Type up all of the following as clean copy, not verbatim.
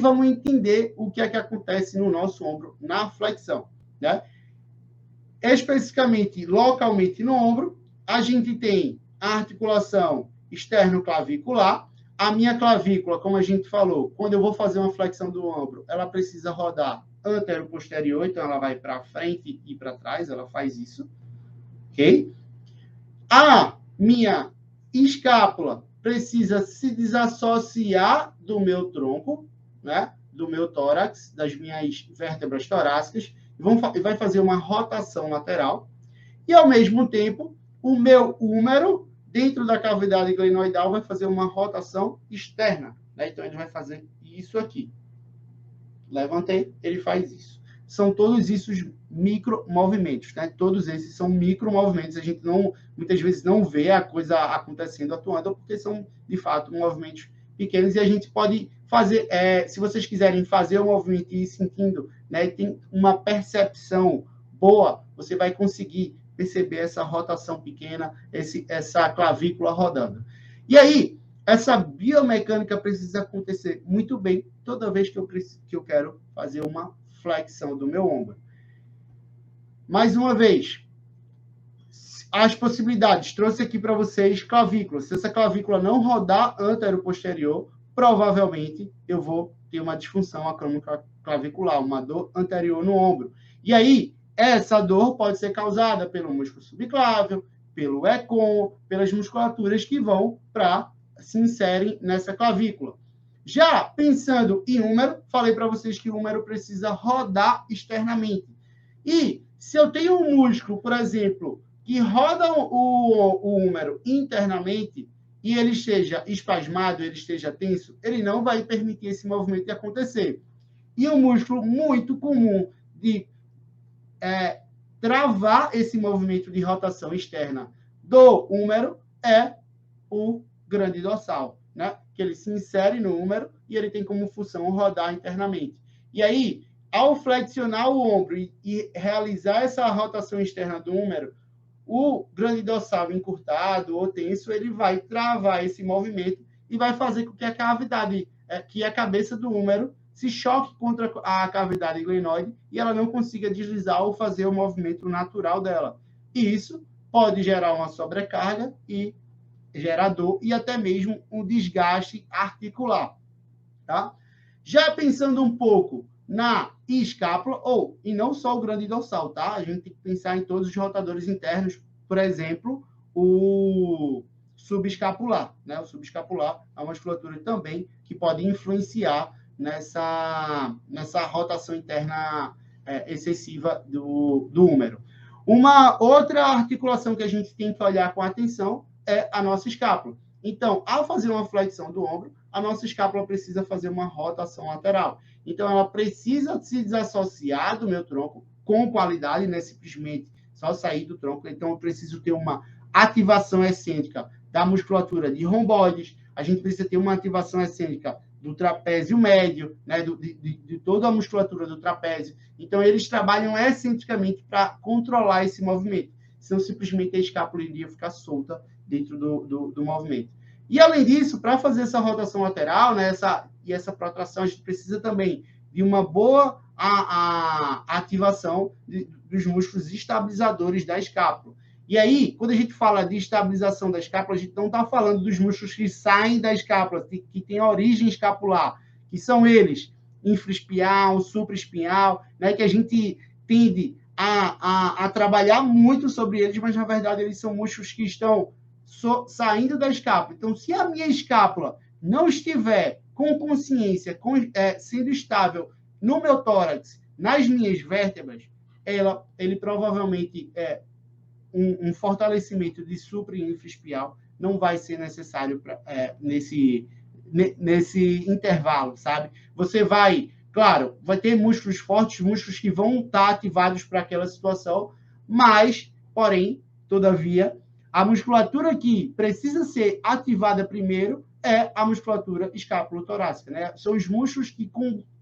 vamos entender o que é que acontece no nosso ombro na flexão, né? Especificamente, localmente no ombro, a gente tem a articulação externo-clavicular. A minha clavícula, como a gente falou, quando eu vou fazer uma flexão do ombro, ela precisa rodar antero-posterior, então ela vai para frente e para trás, ela faz isso, ok? A minha escápula precisa se desassociar do meu tronco, né? Do meu tórax, das minhas vértebras torácicas, e vai fazer uma rotação lateral. E, ao mesmo tempo, o meu húmero, dentro da cavidade glenoidal, vai fazer uma rotação externa, né? Então, ele vai fazer isso aqui. Levantei, ele faz isso. São todos esses micromovimentos, né? Todos esses são micromovimentos. A gente não, muitas vezes não vê a coisa acontecendo, atuando, porque são, de fato, movimentos pequenos. E a gente pode fazer, se vocês quiserem fazer o movimento e ir sentindo, né? Tem uma percepção boa, você vai conseguir perceber essa rotação pequena, essa clavícula rodando. E aí, essa biomecânica precisa acontecer muito bem toda vez que eu quero fazer uma flexão do meu ombro. Mais uma vez, as possibilidades. Trouxe aqui para vocês clavícula. Se essa clavícula não rodar antero-posterior, provavelmente eu vou ter uma disfunção acromioclavicular, uma dor anterior no ombro. E aí, essa dor pode ser causada pelo músculo subclávio, pelo ECOM, pelas musculaturas que vão se inserem nessa clavícula. Já pensando em húmero, falei para vocês que o húmero precisa rodar externamente. E se eu tenho um músculo, por exemplo, que roda o húmero internamente e ele esteja espasmado, ele esteja tenso, ele não vai permitir esse movimento de acontecer. E um músculo muito comum de travar esse movimento de rotação externa do húmero é o grande dorsal, né? Que ele se insere no húmero e ele tem como função rodar internamente. E aí, ao flexionar o ombro e realizar essa rotação externa do húmero, o grande dorsal encurtado ou tenso, ele vai travar esse movimento e vai fazer com que a cavidade, que a cabeça do húmero se choque contra a cavidade glenoide e ela não consiga deslizar ou fazer o movimento natural dela. E isso pode gerar uma sobrecarga e gerar dor e até mesmo um desgaste articular, tá? Já pensando um pouco na escápula, e não só o grande dorsal, tá? A gente tem que pensar em todos os rotadores internos, por exemplo, o subescapular, né? O subescapular é uma musculatura também que pode influenciar nessa rotação interna excessiva do húmero. Uma outra articulação que a gente tem que olhar com atenção é a nossa escápula. Então, ao fazer uma flexão do ombro, a nossa escápula precisa fazer uma rotação lateral. Então, ela precisa se desassociar do meu tronco com qualidade, não é simplesmente só sair do tronco. Então, eu preciso ter uma ativação excêntrica da musculatura de romboides, a gente precisa ter uma ativação excêntrica do trapézio médio, né, de toda a musculatura do trapézio. Então, eles trabalham excentricamente para controlar esse movimento, senão simplesmente a escápula iria ficar solta dentro do movimento. E, além disso, para fazer essa rotação lateral, né, essa protração, a gente precisa também de uma boa ativação dos músculos estabilizadores da escápula. E aí, quando a gente fala de estabilização da escápula, a gente não está falando dos músculos que saem da escápula, que têm origem escapular, que são eles, infraespinhal, supraespinhal, né, que a gente tende a trabalhar muito sobre eles, mas, na verdade, eles são músculos que estão saindo da escápula. Então, se a minha escápula não estiver com consciência, sendo estável no meu tórax, nas minhas vértebras, ele provavelmente um fortalecimento de supra e infraespinhal não vai ser necessário nesse intervalo, sabe? Você vai, claro, vai ter músculos fortes, músculos que vão estar ativados para aquela situação, mas, porém, todavia, a musculatura que precisa ser ativada primeiro é a musculatura escápulo-torácica, né? São os músculos que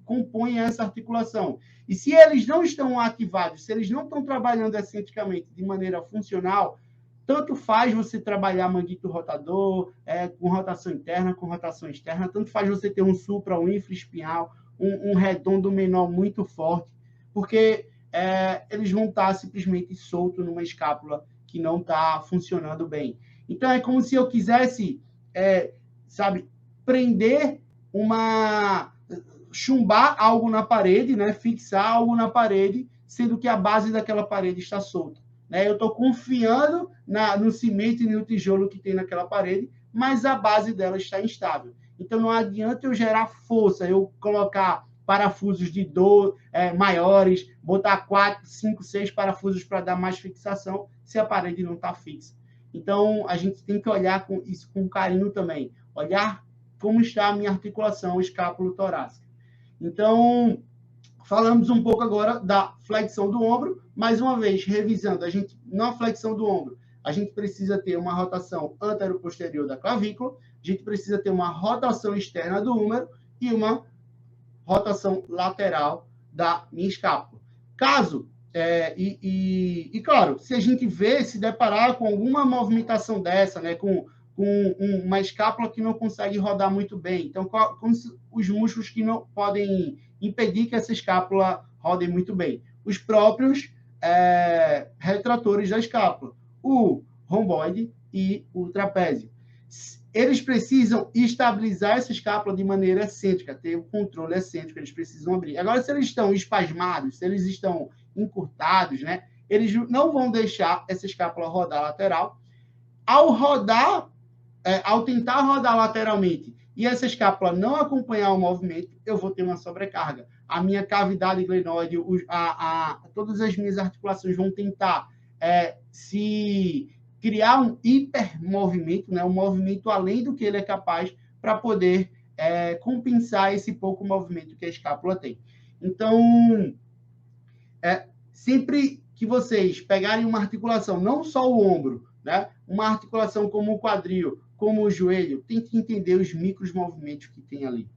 compõem essa articulação. E se eles não estão ativados, se eles não estão trabalhando excentricamente de maneira funcional, tanto faz você trabalhar manguito rotador, com rotação interna, com rotação externa, tanto faz você ter um supra, um infraespinhal, um redondo menor muito forte, porque eles vão estar simplesmente soltos numa escápula que não está funcionando bem. Então, é como se eu quisesse, sabe, prender chumbar algo na parede, né? Fixar algo na parede, sendo que a base daquela parede está solta. Né? Eu estou confiando no cimento e no tijolo que tem naquela parede, mas a base dela está instável. Então, não adianta eu gerar força, eu colocar parafusos de maiores, botar 4, 5, 6 parafusos para dar mais fixação, se a parede não está fixa. Então, a gente tem que olhar isso com carinho também. Olhar como está a minha articulação escápulo-torácica. Então, falamos um pouco agora da flexão do ombro. Mais uma vez, revisando, na flexão do ombro, a gente precisa ter uma rotação antero-posterior da clavícula, a gente precisa ter uma rotação externa do húmero e uma rotação lateral da minha escápula. Caso, claro, se a gente se deparar com alguma movimentação dessa, né, com uma escápula que não consegue rodar muito bem, então, os músculos que não podem impedir que essa escápula rode muito bem? Os próprios retratores da escápula, o romboide e o trapézio. Eles precisam estabilizar essa escápula de maneira excêntrica, ter o controle excêntrico, eles precisam abrir. Agora, se eles estão espasmados, se eles estão encurtados, né, eles não vão deixar essa escápula rodar lateral. Ao tentar rodar lateralmente e essa escápula não acompanhar o movimento, eu vou ter uma sobrecarga. A minha cavidade glenoide, todas as minhas articulações vão tentar se criar um hipermovimento, né, um movimento além do que ele é capaz para poder compensar esse pouco movimento que a escápula tem. Então, sempre que vocês pegarem uma articulação, não só o ombro, né, uma articulação como o quadril, como o joelho, tem que entender os micromovimentos que tem ali.